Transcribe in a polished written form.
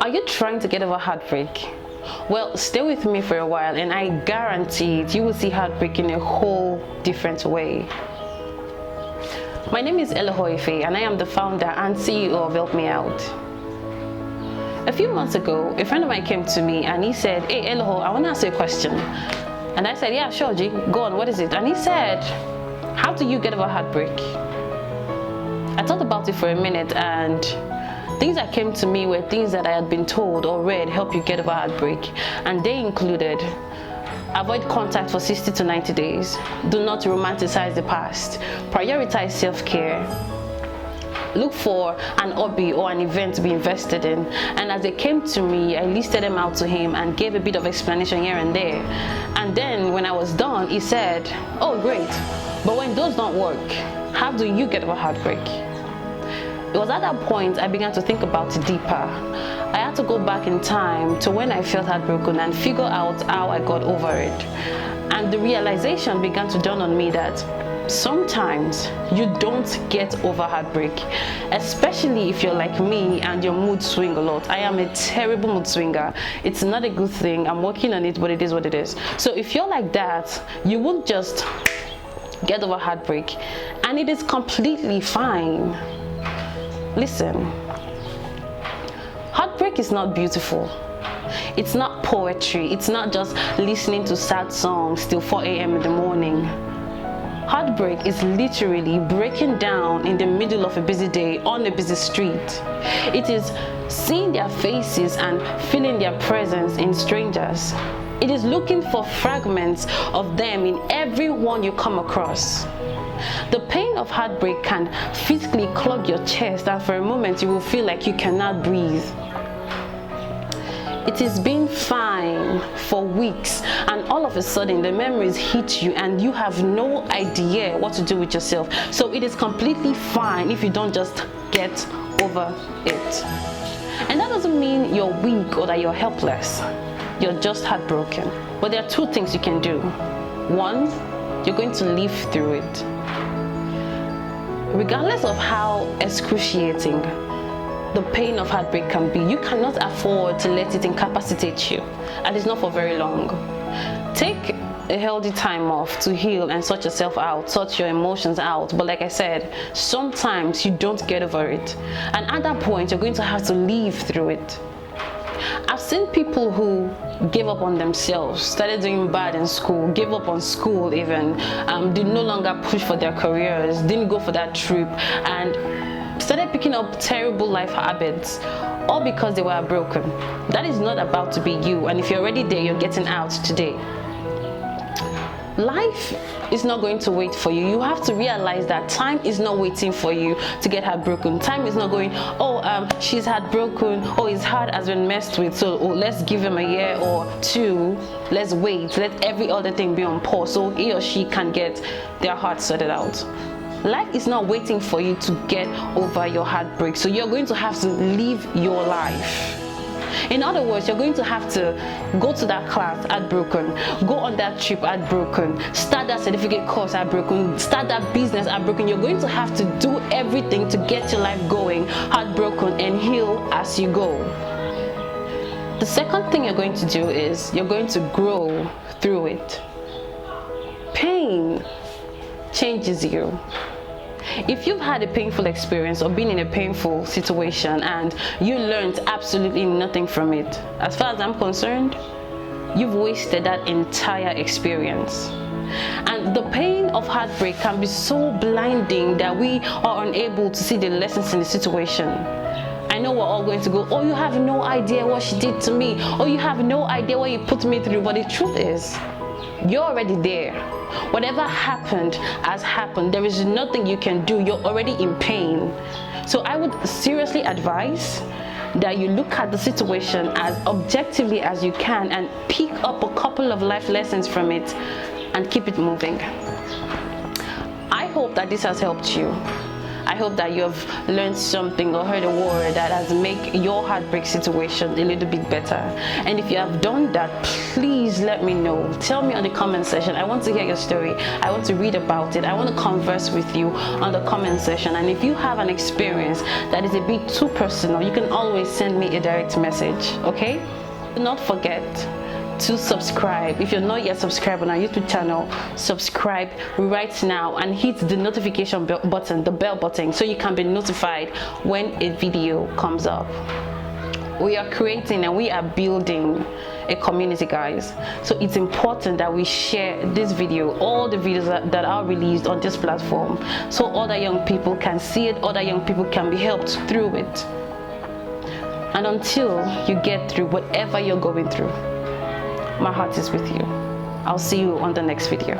Are you trying to get over heartbreak? Well, stay with me for a while and I guarantee it, you will see heartbreak in a whole different way. My name is Elohoife and I am the founder and CEO of HelpMeOut. A few months ago, a friend of mine came to me and he said, "Hey Eloho, I want to ask you a question." And I said, "Yeah, sure, G, go on, what is it?" And he said, "How do you get over heartbreak?" I thought about it for a minute and things that came to me were things that I had been told or read help you get over heartbreak, and they included: avoid contact for 60 to 90 days, do not romanticize the past, prioritize self-care, look for an hobby or an event to be invested in. And as they came to me, I listed them out to him and gave a bit of explanation here and there. And then when I was done, he said, "Oh great, but when those don't work, how do you get over heartbreak?" It was at that point I began to think about it deeper. I had to go back in time to when I felt heartbroken and figure out how I got over it. And the realization began to dawn on me that sometimes you don't get over heartbreak, especially if you're like me and your mood swing a lot. I am a terrible mood swinger. It's not a good thing. I'm working on it, but it is what it is. So if you're like that, you won't just get over heartbreak, and it is completely fine. Listen, heartbreak is not beautiful. It's not poetry. It's not just listening to sad songs till 4 a.m. in the morning. Heartbreak is literally breaking down in the middle of a busy day on a busy street. It is seeing their faces and feeling their presence in strangers. It is looking for fragments of them in everyone you come across. The pain of heartbreak can physically clog your chest, and for a moment you will feel like you cannot breathe. It is been fine for weeks, and all of a sudden the memories hit you and you have no idea what to do with yourself. So it is completely fine if you don't just get over it. And that doesn't mean you're weak or that you're helpless. You're just heartbroken. But there are two things you can do. One, you're going to live through it. Regardless of how excruciating the pain of heartbreak can be, you cannot afford to let it incapacitate you, and it's not for very long. Take a healthy time off to heal and sort yourself out, sort your emotions out. But like I said, sometimes you don't get over it, and at that point you're going to have to live through it. I've seen people who gave up on themselves, started doing bad in school, gave up on school even, did no longer push for their careers, didn't go for that trip, and started picking up terrible life habits, all because they were broken. That is not about to be you, and if you're already there, you're getting out today. Life is not going to wait for you. You have to realize that time is not waiting for you to get heartbroken. Time is not going, she's heartbroken, his heart has been messed with, so let's give him a year or two, let's wait, let every other thing be on pause so he or she can get their heart sorted out. Life is not waiting for you to get over your heartbreak, so you're going to have to live your life. In other words, you're going to have to go to that class heartbroken, go on that trip heartbroken, start that certificate course heartbroken, start that business heartbroken. You're going to have to do everything to get your life going heartbroken and heal as you go. The second thing you're going to do is you're going to grow through it. Pain changes you. If you've had a painful experience or been in a painful situation and you learned absolutely nothing from it, as far as I'm concerned, you've wasted that entire experience. And the pain of heartbreak can be so blinding that we are unable to see the lessons in the situation. I know we're all going to go, "Oh, you have no idea what she did to me," or "You have no idea what you put me through," but the truth is, you're already there. Whatever happened has happened. There is nothing you can do. You're already in pain. So I would seriously advise that you look at the situation as objectively as you can and pick up a couple of life lessons from it and keep it moving. I hope that this has helped you. I hope that you have learned something or heard a word that has made your heartbreak situation a little bit better. And if you have done that, please let me know. Tell me on the comment section. I want to hear your story. I want to read about it. I want to converse with you on the comment section. And if you have an experience that is a bit too personal, you can always send me a direct message, okay? Do not forget to subscribe. If you're not yet subscribed on our YouTube channel, subscribe right now and hit the notification button, the bell button, so you can be notified when a video comes up. We are creating and we are building a community, guys, so it's important that we share this video, all the videos that are released on this platform, so other young people can see it, other young people can be helped through it. And until you get through whatever you're going through, my heart is with you. I'll see you on the next video.